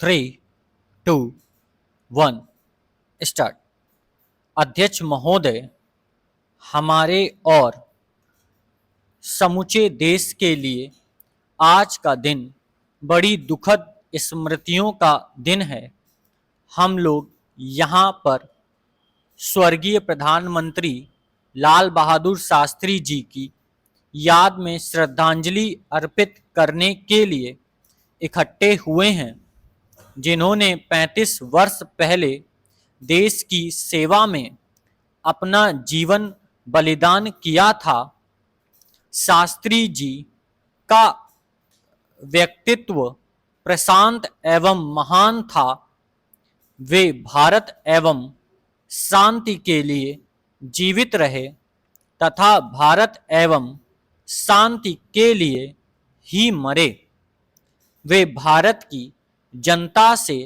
3, 2, 1 start. अध्यक्ष महोदय, हमारे और समूचे देश के लिए आज का दिन बड़ी दुखद स्मृतियों का दिन है। हम लोग यहाँ पर स्वर्गीय प्रधानमंत्री लाल बहादुर शास्त्री जी की याद में श्रद्धांजलि अर्पित करने के लिए इकट्ठे हुए हैं, जिन्होंने 35 वर्ष पहले देश की सेवा में अपना जीवन बलिदान किया था। शास्त्री जी का व्यक्तित्व प्रशांत एवं महान था। वे भारत एवं शांति के लिए जीवित रहे तथा भारत एवं शांति के लिए ही मरे। वे भारत की जनता से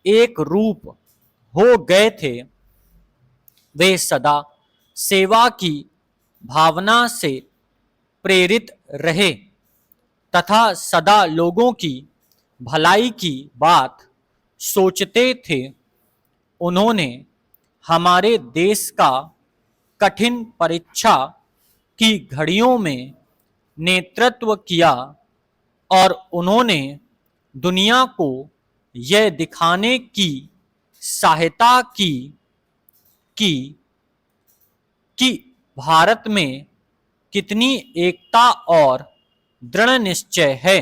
एक रूप हो गए थे। वे सदा सेवा की भावना से प्रेरित रहे तथा सदा लोगों की भलाई की बात सोचते थे। उन्होंने हमारे देश का कठिन परीक्षा की घड़ियों में नेतृत्व किया और उन्होंने दुनिया को यह दिखाने की सहायता की कि भारत में कितनी एकता और दृढ़ निश्चय है।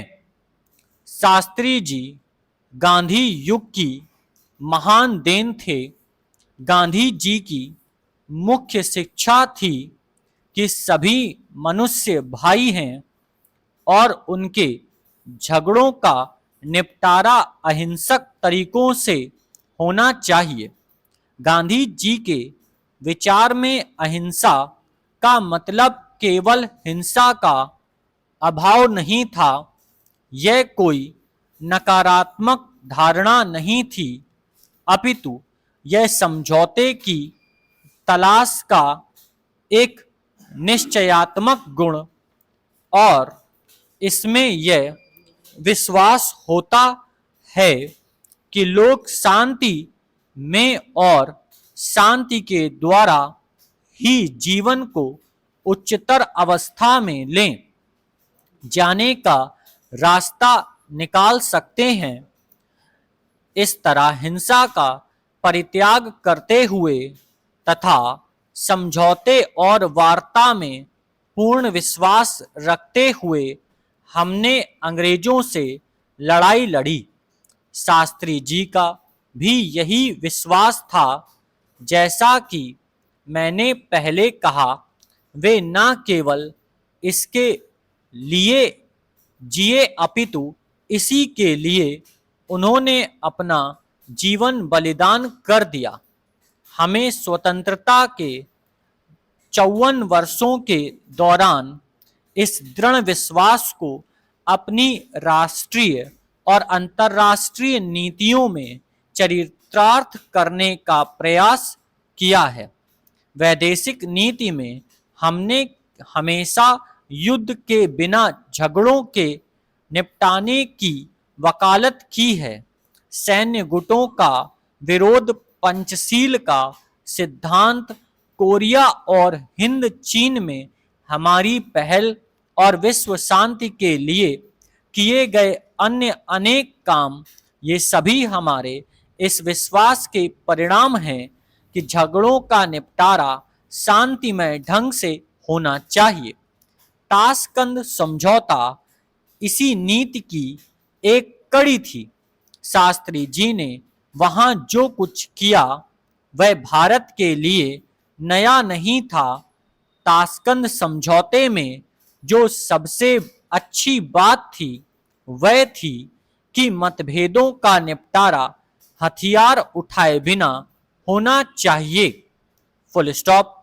शास्त्री जी गांधी युग की महान देन थे। गांधी जी की मुख्य शिक्षा थी कि सभी मनुष्य भाई हैं और उनके झगड़ों का निपटारा अहिंसक तरीकों से होना चाहिए। गांधी जी के विचार में अहिंसा का मतलब केवल हिंसा का अभाव नहीं था। यह कोई नकारात्मक धारणा नहीं थी, अपितु यह समझौते की तलाश का एक निश्चयात्मक गुण और इसमें यह विश्वास होता है कि लोग शांति में और शांति के द्वारा ही जीवन को उच्चतर अवस्था में ले जाने का रास्ता निकाल सकते हैं। इस तरह हिंसा का परित्याग करते हुए तथा समझौते और वार्ता में पूर्ण विश्वास रखते हुए हमने अंग्रेजों से लड़ाई लड़ी। शास्त्री जी का भी यही विश्वास था। जैसा कि मैंने पहले कहा, वे न केवल इसके लिए जिए अपितु इसी के लिए उन्होंने अपना जीवन बलिदान कर दिया। हमें स्वतंत्रता के 54 वर्षों के दौरान इस दृढ़ विश्वास को अपनी राष्ट्रीय और अंतर्राष्ट्रीय नीतियों में चरितार्थ करने का प्रयास किया है। वैदेशिक नीति में हमने हमेशा युद्ध के बिना झगड़ों के निपटाने की वकालत की है। सैन्य गुटों का विरोध, पंचशील का सिद्धांत, कोरिया और हिंद चीन में हमारी पहल और विश्व शांति के लिए किए गए अन्य अनेक काम, ये सभी हमारे इस विश्वास के परिणाम हैं कि झगड़ों का निपटारा शांतिमय ढंग से होना चाहिए। ताशकंद समझौता इसी नीति की एक कड़ी थी। शास्त्री जी ने वहां जो कुछ किया वह भारत के लिए नया नहीं था। ताशकंद समझौते में जो सबसे अच्छी बात थी वह थी कि मतभेदों का निपटारा हथियार उठाए बिना होना चाहिए। Full stop.